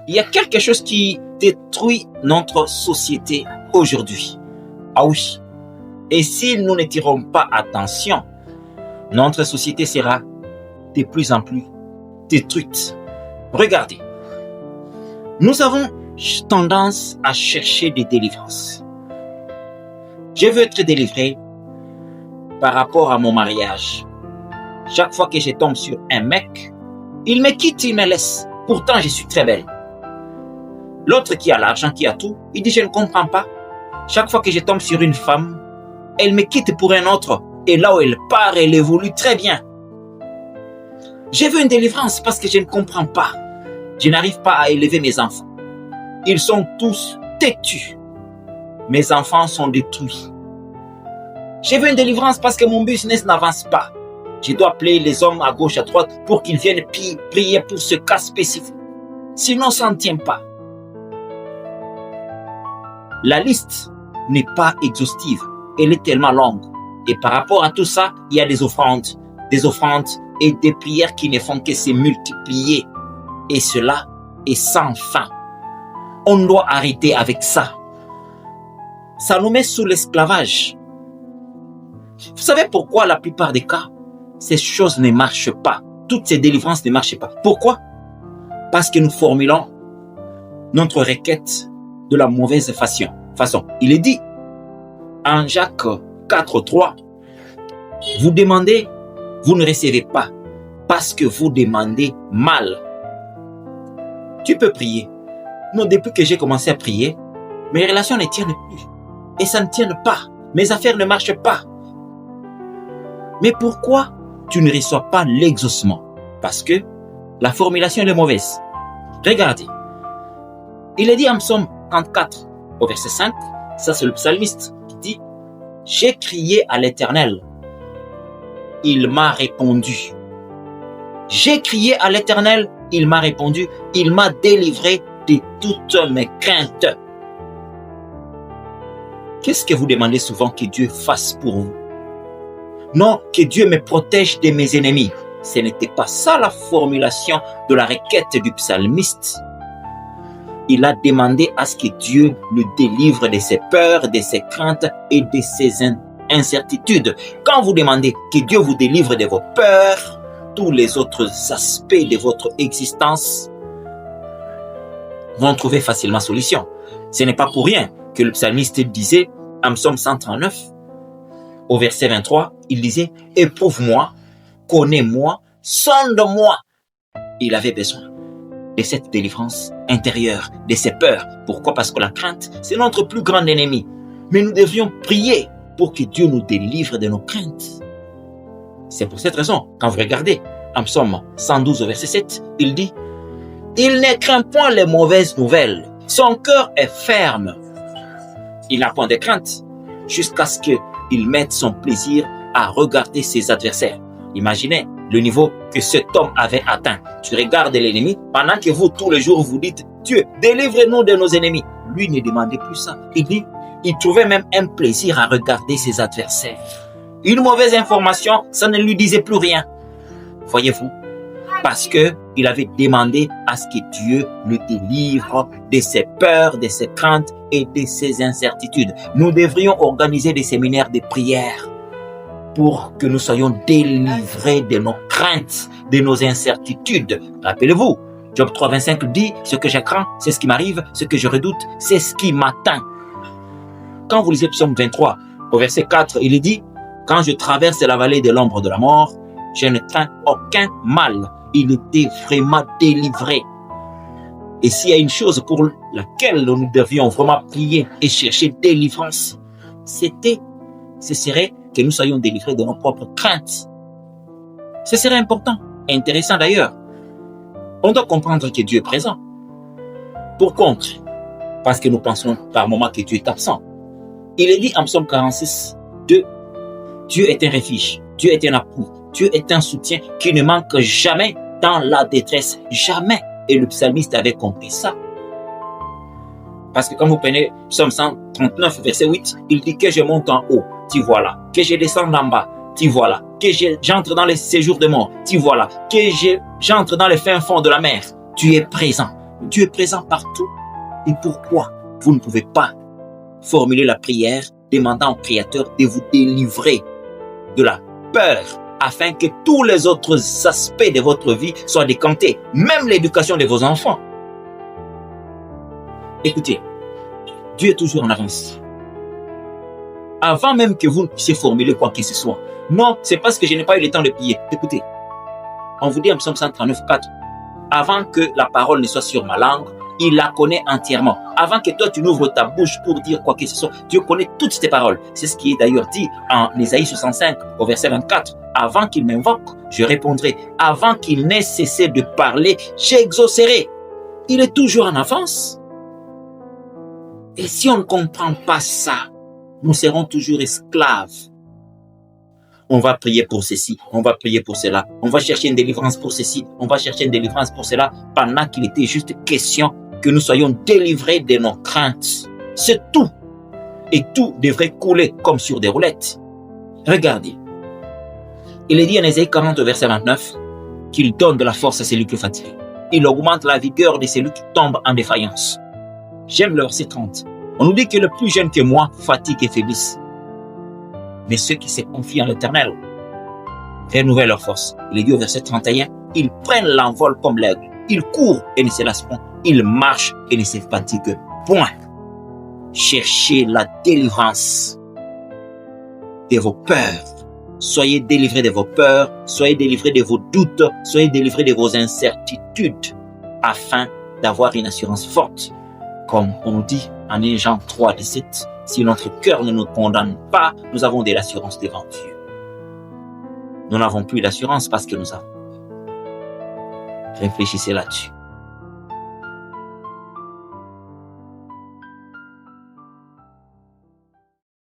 Il y a quelque chose qui détruit notre société aujourd'hui. Ah oui. Et si nous ne tirons pas attention, notre société sera de plus en plus détruite. Regardez. Nous avons tendance à chercher des délivrances. Je veux être délivré par rapport à mon mariage. Chaque fois que je tombe sur un mec, il me quitte, il me laisse. Pourtant, je suis très belle. L'autre qui a l'argent, qui a tout, il dit, je ne comprends pas. Chaque fois que je tombe sur une femme, elle me quitte pour un autre. Et là où elle part, elle évolue très bien. Je veux une délivrance parce que je ne comprends pas. Je n'arrive pas à élever mes enfants. Ils sont tous têtus. Mes enfants sont détruits. Je veux une délivrance parce que mon business n'avance pas. Je dois appeler les hommes à gauche, à droite pour qu'ils viennent prier pour ce cas spécifique. Sinon, ça ne tient pas. La liste n'est pas exhaustive. Elle est tellement longue. Et par rapport à tout ça, il y a des offrandes et des prières qui ne font que se multiplier. Et cela est sans fin. On doit arrêter avec ça. Ça nous met sous l'esclavage. Vous savez pourquoi la plupart des cas, ces choses ne marchent pas. Toutes ces délivrances ne marchent pas. Pourquoi? Parce que nous formulons notre requête de la mauvaise façon. Il est dit en Jacques 4:3, vous demandez, vous ne recevez pas parce que vous demandez mal. Tu peux prier. Non, depuis que j'ai commencé à prier, mes relations ne tiennent plus. Et ça ne tient pas. Mes affaires ne marchent pas. Mais pourquoi tu ne reçois pas l'exaucement? Parce que la formulation est mauvaise. Regardez. Il est dit en Psaume 34, au verset 5, ça c'est le psalmiste qui dit « J'ai crié à l'Éternel, il m'a répondu. J'ai crié à l'Éternel, il m'a répondu, il m'a délivré de toutes mes craintes. » Qu'est-ce que vous demandez souvent que Dieu fasse pour vous? Non, que Dieu me protège de mes ennemis. Ce n'était pas ça la formulation de la requête du psalmiste. Il a demandé à ce que Dieu le délivre de ses peurs, de ses craintes et de ses incertitudes. Quand vous demandez que Dieu vous délivre de vos peurs, tous les autres aspects de votre existence vont trouver facilement solution. Ce n'est pas pour rien que le psalmiste disait en Psaume 139, au verset 23, il disait « Éprouve-moi, connais-moi, sonde-moi ». Il avait besoin de cette délivrance intérieure, de ses peurs. Pourquoi? Parce que la crainte, c'est notre plus grand ennemi. Mais nous devrions prier pour que Dieu nous délivre de nos craintes. C'est pour cette raison, quand vous regardez en Psaume 112 au verset 7, il dit « Il ne craint point les mauvaises nouvelles. Son cœur est ferme. Il n'a point de crainte jusqu'à ce qu'il mette son plaisir à regarder ses adversaires. » Imaginez le niveau que cet homme avait atteint. Tu regardes l'ennemi pendant que vous, tous les jours, vous dites « Dieu, délivre-nous de nos ennemis. » Lui ne demandait plus ça. Il trouvait même un plaisir à regarder ses adversaires. Une mauvaise information, ça ne lui disait plus rien. Voyez-vous? Parce qu'il avait demandé à ce que Dieu le délivre de ses peurs, de ses craintes et de ses incertitudes. Nous devrions organiser des séminaires de prière pour que nous soyons délivrés de nos craintes, de nos incertitudes. Rappelez-vous, Job 3,25 dit « Ce que je crains, c'est ce qui m'arrive, ce que je redoute, c'est ce qui m'atteint. » Quand vous lisez Psaume 23, au verset 4, il est dit « Quand je traverse la vallée de l'ombre de la mort, je ne crains aucun mal. » Il était vraiment délivré. Et s'il y a une chose pour laquelle nous devions vraiment prier et chercher délivrance, ce serait que nous soyons délivrés de nos propres craintes. Ce serait important et intéressant d'ailleurs. On doit comprendre que Dieu est présent. Pourquoi? Parce que nous pensons par moments que Dieu est absent. Il est dit en Psaume 46, 2, Dieu est un refuge, Dieu est un appui, Dieu est un soutien qui ne manque jamais dans la détresse. Jamais. Et le psalmiste avait compris ça. Parce que quand vous prenez Psaume 139, verset 8, il dit que je monte en haut, t'y voilà. Que je descends en bas, t'y voilà. Que j'entre dans les séjours de mort, t'y voilà. Que j'entre dans les fins fonds de la mer, tu es présent. Dieu est présent partout. Et pourquoi vous ne pouvez pas formuler la prière demandant au Créateur de vous délivrer de la peur afin que tous les autres aspects de votre vie soient décantés, même l'éducation de vos enfants? Écoutez, Dieu est toujours en avance. Avant même que vous ne puissiez formuler quoi que ce soit. Non, c'est parce que je n'ai pas eu le temps de prier. Écoutez, on vous dit en Psaume 139:4, avant que la parole ne soit sur ma langue, il la connaît entièrement. Avant que toi tu n'ouvres ta bouche pour dire quoi que ce soit, Dieu connaît toutes tes paroles. C'est ce qui est d'ailleurs dit en Ésaïe 65 au verset 24. Avant qu'il m'invoque, je répondrai. Avant qu'il n'ait cessé de parler, j'exaucerai. Il est toujours en avance. Et si on ne comprend pas ça, nous serons toujours esclaves. On va prier pour ceci, on va prier pour cela, on va chercher une délivrance pour ceci, on va chercher une délivrance pour cela, pendant qu'il était juste question que nous soyons délivrés de nos craintes. C'est tout. Et tout devrait couler comme sur des roulettes. Regardez. Il est dit en Ésaïe 40, verset 29, qu'il donne de la force à celui qui est fatigué. Il augmente la vigueur de celui qui tombe en défaillance. J'aime le verset 30. On nous dit que le plus jeune que moi fatigue et faiblisse. Mais ceux qui se confient en l'Éternel renouvellent leur force. Il est dit au verset 31, ils prennent l'envol comme l'aigle. Ils courent et ne se lassent point. Ils marchent et ne se fatiguent point. Cherchez la délivrance de vos peurs. Soyez délivrés de vos peurs, soyez délivrés de vos doutes, soyez délivrés de vos incertitudes, afin d'avoir une assurance forte. Comme on nous dit en Jean 3, 17, si notre cœur ne nous condamne pas, nous avons de l'assurance devant Dieu. Nous n'avons plus l'assurance parce que nous avons. Réfléchissez là-dessus.